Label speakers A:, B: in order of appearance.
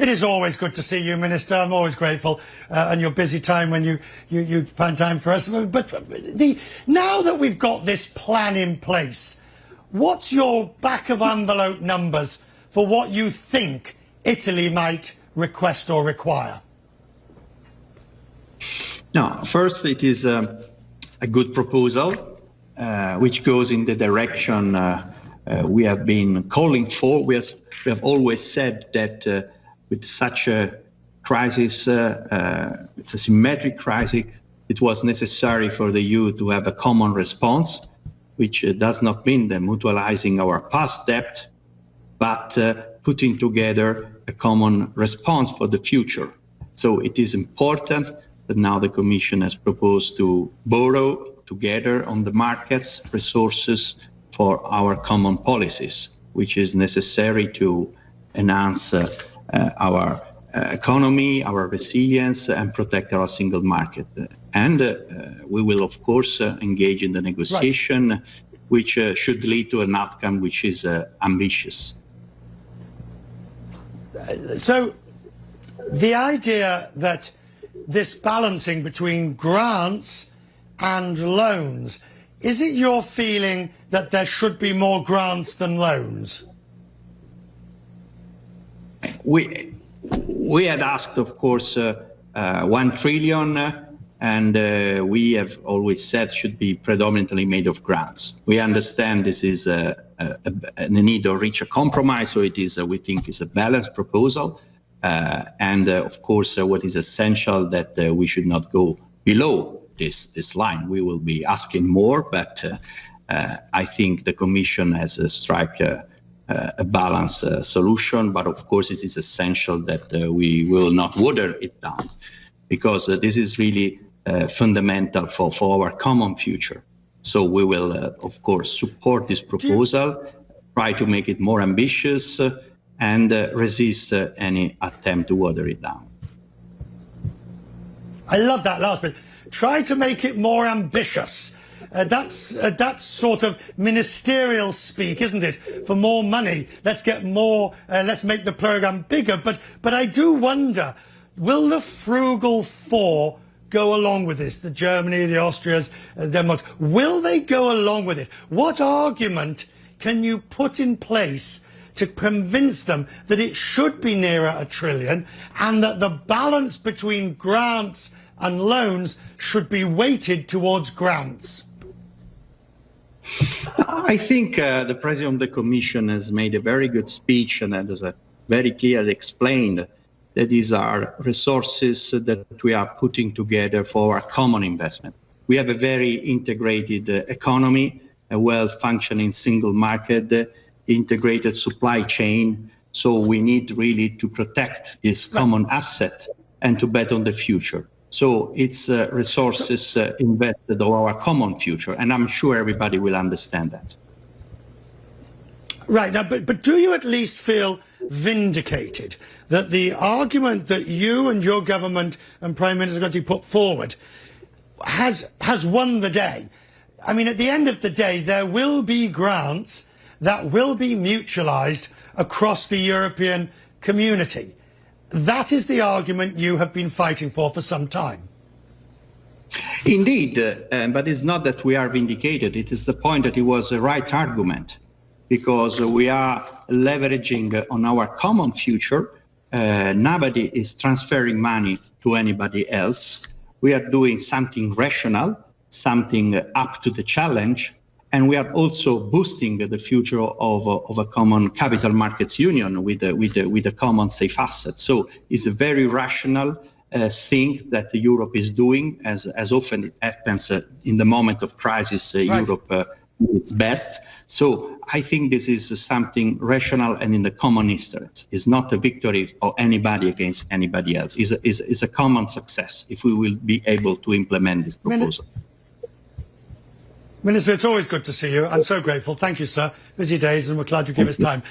A: It is always good to see you, Minister. I'm always grateful, and your busy time when you find time for us. But now that we've got this plan in place, what's your back-of-envelope numbers for what you think Italy might request or require?
B: No, first it is a good proposal, which goes in the direction we have been calling for. We have always said that with such a crisis, it's a symmetric crisis, it was necessary for the EU to have a common response, which does not mean the mutualizing our past debt, but putting together a common response for the future. So it is important that now the Commission has proposed to borrow together on the markets resources for our common policies, which is necessary to enhance our economy, our resilience, and protect our single market. And we will, of course, engage in the negotiation, right, which should lead to an outcome which is ambitious.
A: So the idea that this balancing between grants and loans, is it your feeling that there should be more grants than loans?
B: We had asked, of course, 1 trillion, and we have always said should be predominantly made of grants. We understand this is a need to reach a compromise, so it is, we think, is a balanced proposal. And of course, what is essential that we should not go below this line. We will be asking more, but I think the Commission has struck a balanced solution. But of course, it is essential that we will not water it down, because this is really fundamental for our common future. So we will, of course, support this proposal, try to make it more ambitious, and resist any attempt to water it down.
A: I love that last bit. Try to make it more ambitious. That's sort of ministerial speak, isn't it? For more money, let's get more. Let's make the programme bigger. But I do wonder, will the frugal four go along with this? The Germany, the Austrias, the Denmark. Will they go along with it? What argument can you put in place to convince them that it should be nearer $1 trillion and that the balance between grants and loans should be weighted towards grants?
B: I think the President of the Commission has made a very good speech and has very clearly explained that these are resources that we are putting together for our common investment. We have a very integrated economy, a well-functioning single market, integrated supply chain. So we need really to protect this common asset and to bet on the future. So it's resources invested on our common future, and I'm sure everybody will understand that.
A: Right, now, but do you at least feel vindicated that the argument that you and your government and Prime Minister Gualtieri put forward has won the day? I mean, at the end of the day, there will be grants that will be mutualised across the European community. That is the argument you have been fighting for some time.
B: Indeed, but it's not that we are vindicated. It is the point that it was a right argument, because we are leveraging on our common future. Nobody is transferring money to anybody else. We are doing something rational, something up to the challenge, and we are also boosting the future of a common capital markets union with a common safe asset. So it's a very rational thing that Europe is doing, as often it happens in the moment of crisis. Right. Europe its best. So I think this is something rational and in the common interest. It's not a victory of anybody against anybody else. It's a common success if we will be able to implement this proposal.
A: Minister, it's always good to see you. I'm so grateful. Thank you, sir. Busy days, and we're glad you give us time.